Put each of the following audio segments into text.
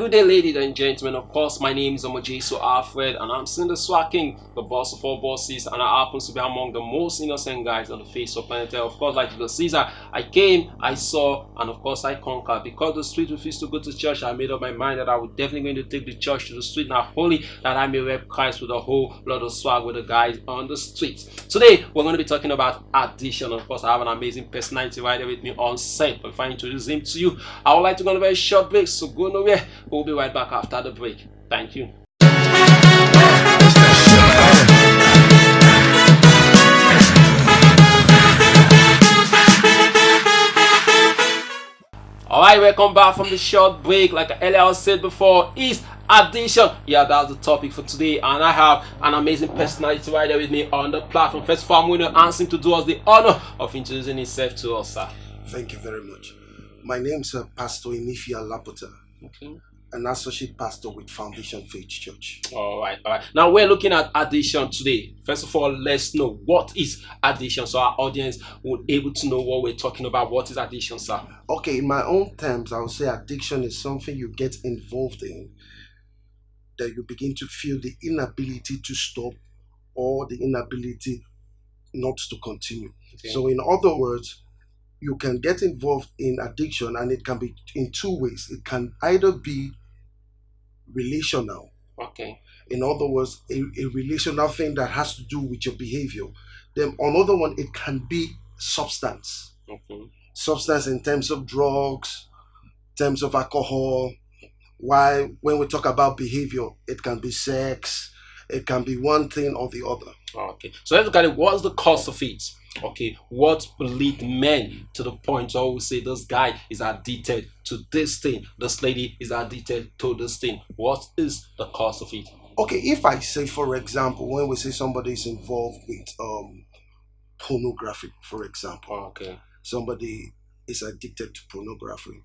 good day, ladies and gentlemen. Of course, my name is Omojesu Alfred, and I'm still the Swag King, the boss of all bosses, and I happen to be among the most innocent guys on the face of planet Earth. Of course, like the Caesar, I came, I saw, and of course, I conquered. Because the street refused to go to church, I made up my mind that I would definitely going to take the church to the street, not only that I may rep Christ with a whole lot of swag with the guys on the streets. Today, we're going to be talking about addiction. Of course, I have an amazing personality right there with me on set. But if I introduce him to you, I would like to go on a very short break, so go nowhere. We'll be right back after the break. Thank you. Alright, welcome back from the short break. Like earlier said before, is addiction. Yeah, that's the topic for today, and I have an amazing personality right there with me on the platform. First of all, I'm going to ask him to do us the honor of introducing himself to us, sir. Thank you very much. My name is Pastor INIFIE Alaputa, an associate pastor with Foundation Faith Church. All right. Now we're looking at addiction today. First of all, let's know what is addiction, so our audience will be able to know what we're talking about. What is addiction, sir? Okay, in my own terms, I would say addiction is something you get involved in that you begin to feel the inability to stop or the inability not to continue. Okay. So in other words, you can get involved in addiction, and it can be in two ways. It can either be relational. Okay. In other words, a relational thing that has to do with your behavior. Then another one, it can be substance. Okay. Substance in terms of drugs, in terms of alcohol. Why, when we talk about behavior, it can be sex, it can be one thing or the other. Okay. So let's look at it. What's the cause of it? Okay, what lead men to the point where we say this guy is addicted to this thing, this lady is addicted to this thing? What is the cause of it? Okay, if I say, for example, when we say somebody is involved with pornography, for example, okay, somebody is addicted to pornography,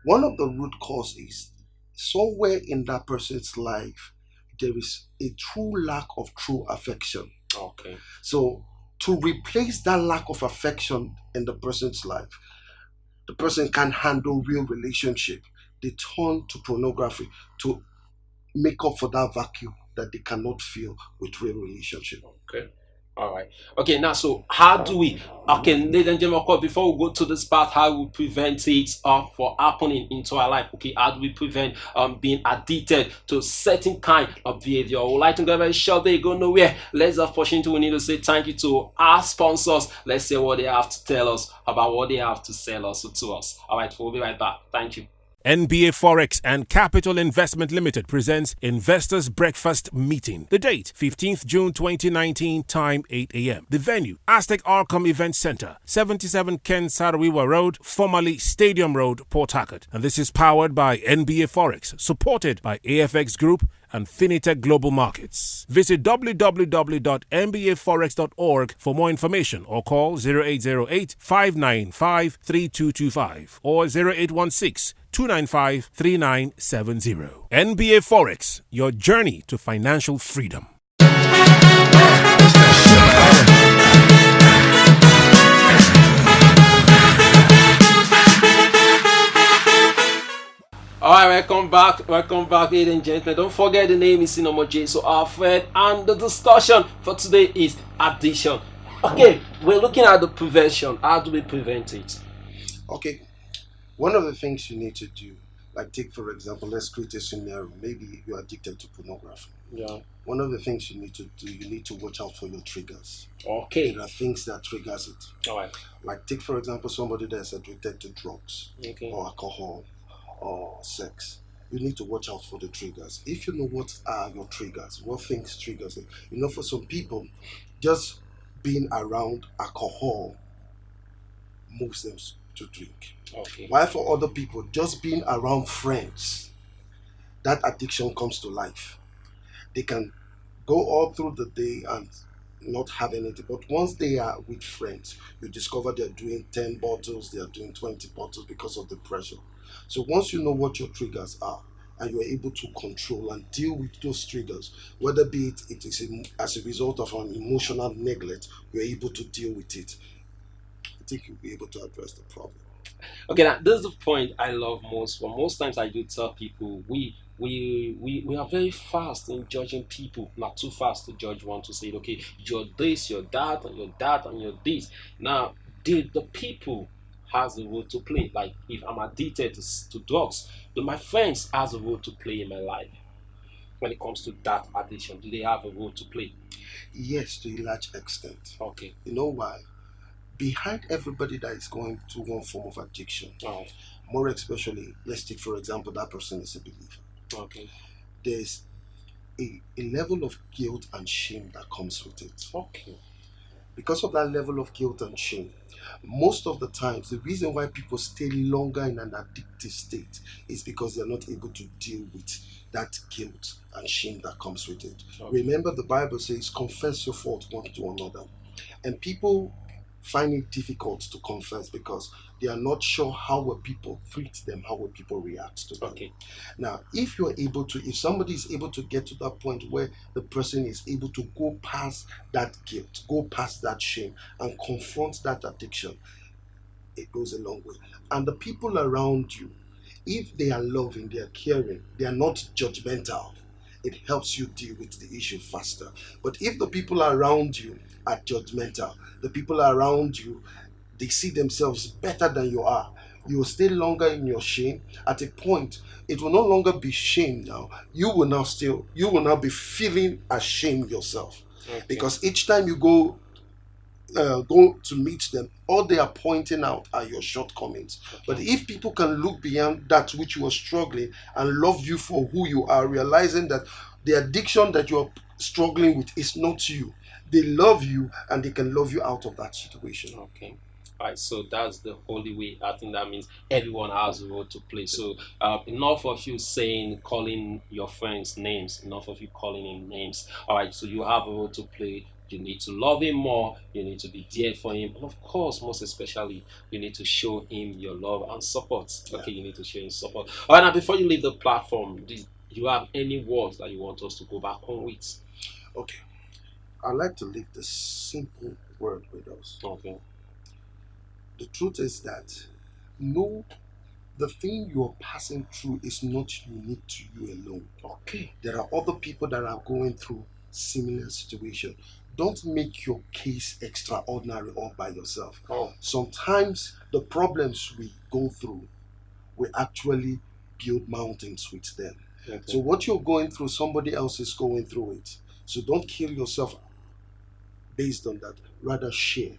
one of the root causes is somewhere in that person's life there is a true lack of true affection. Okay, so to replace that lack of affection in the person's life, the person can't handle real relationship. They turn to pornography to make up for that vacuum that they cannot fill with real relationship. Okay. All right. Okay, now, so how do we, okay, ladies and gentlemen, of course, before we go to this part, how we prevent it for happening into our life? Okay, how do we prevent being addicted to certain kind of behavior? I would like to go very short, they go nowhere. Let's have opportunity. We need to say thank you to our sponsors. Let's see what they have to tell us about what they have to sell also to us. All right, we'll be right back. Thank you. NBA Forex and Capital Investment Limited presents Investors Breakfast Meeting. The date, 15th June 2019, time 8 a.m. The venue, Aztec Arkham Event Center, 77 Ken Sarawiwa Road, formerly Stadium Road, Port Harcourt. And this is powered by NBA Forex, supported by AFX Group and Finitech Global Markets. Visit www.mbaforex.org for more information or call 0808-595-3225 or 0816-295-3970. NBA Forex, your journey to financial freedom. Alright, welcome back, ladies and gentlemen. Don't forget the name is Omojesu Alfred, and the discussion for today is addiction. Okay, we're looking at the prevention. How do we prevent it? Okay, one of the things you need to do, like take for example, let's create a scenario. Maybe you're addicted to pornography. Yeah. One of the things you need to do, you need to watch out for your triggers. Okay. There are things that triggers it. Alright. Like take for example somebody that's addicted to drugs, okay, or alcohol or sex. You need to watch out for the triggers. If you know what are your triggers, what things triggers it. You know, for some people, just being around alcohol moves them to drink. Okay. While for other people, just being around friends, that addiction comes to life. They can go all through the day and not have anything, but once they are with friends, you discover they're doing 10 bottles, they are doing 20 bottles because of the pressure. So once you know what your triggers are and you're able to control and deal with those triggers, whether be it is as a result of an emotional neglect, you're able to deal with it, I think you'll be able to address the problem. Okay, now this is the point I love most. Well, most times I do tell people we are very fast in judging people, not too fast to judge one to say, okay, you're this, you're that, and you're that, and you're this. Now, the people has a role to play. Like if I'm addicted to drugs, do my friends has a role to play in my life when it comes to that addiction? Do they have a role to play? Yes, to a large extent. Okay. You know why? Behind everybody that is going through one form of addiction, Oh, more especially, let's take for example that person is a believer. okay. There's a level of guilt and shame that comes with it. Okay. Because of that level of guilt and shame, most of the times the reason why people stay longer in an addictive state is because they're not able to deal with that guilt and shame that comes with it. Okay. Remember, the Bible says, confess your fault one to another. And people find it difficult to confess because they are not sure how will people treat them, how will people react to them. Okay. Now, if somebody is able to get to that point where the person is able to go past that guilt, go past that shame, and confront that addiction, it goes a long way. And the people around you, if they are loving, they are caring, they are not judgmental, it helps you deal with the issue faster. But if the people around you are judgmental, the people around you, they see themselves better than you are, you will stay longer in your shame. At a point, it will no longer be shame now. You will now be feeling ashamed yourself. Okay. Because each time you go to meet them, all they are pointing out are your shortcomings. Okay. But if people can look beyond that which you are struggling and love you for who you are, realizing that the addiction that you're struggling with is not you, they love you and they can love you out of that situation. Okay. All right, so that's the only way. I think that means everyone has a role to play. So enough of you calling your friends names, enough of you calling him names. All right, so you have a role to play. You need to love him more. You need to be there for him. And of course, most especially, you need to show him your love and support. Okay, you need to show him support. All right, now before you leave the platform, do you have any words that you want us to go back on with? Okay. I'd like to leave this simple word with us. Okay. The truth is that no, the thing you're passing through is not unique to you alone. Okay. There are other people that are going through similar situation. Don't make your case extraordinary all by yourself. Oh. Sometimes the problems we go through, we actually build mountains with them. Okay. So what you're going through, somebody else is going through it. So don't kill yourself based on that. Rather share.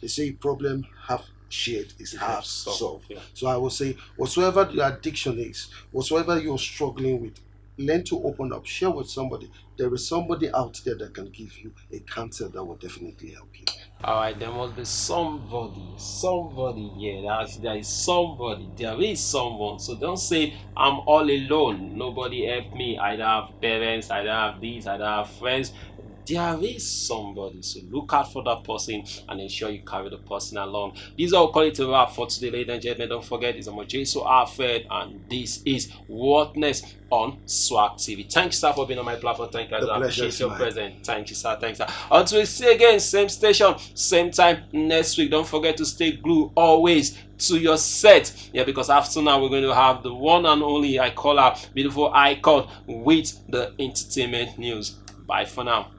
They say problem half shared is half solved. Yeah. So I will say, whatsoever the addiction is, whatsoever you're struggling with, learn to open up, share with somebody. There is somebody out there that can give you a counsel that will definitely help you. All right, there must be somebody here. There is somebody, there is someone. So don't say I'm all alone. Nobody helped me. I don't have parents, I don't have this, I don't have friends. There is somebody, so look out for that person and ensure you carry the person along. These are call it a wrap for today, ladies and gentlemen. Don't forget, it's Judiciously Alfred, and this is Whatness on Swagtv. Thank you, sir, for being on my platform. Thank you, guys. I appreciate your presence. Thank you, sir. Thanks, sir. Until we see again, same station, same time next week. Don't forget to stay glued always to your set. Yeah, because after now we're going to have the one and only, I call her beautiful icon with the entertainment news. Bye for now.